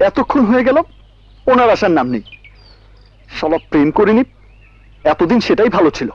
এতক্ষণ হয়ে গেল ওনার আসার নাম নেই। শালা প্রেম করিনি এতদিন, সেটাই ভালো ছিল।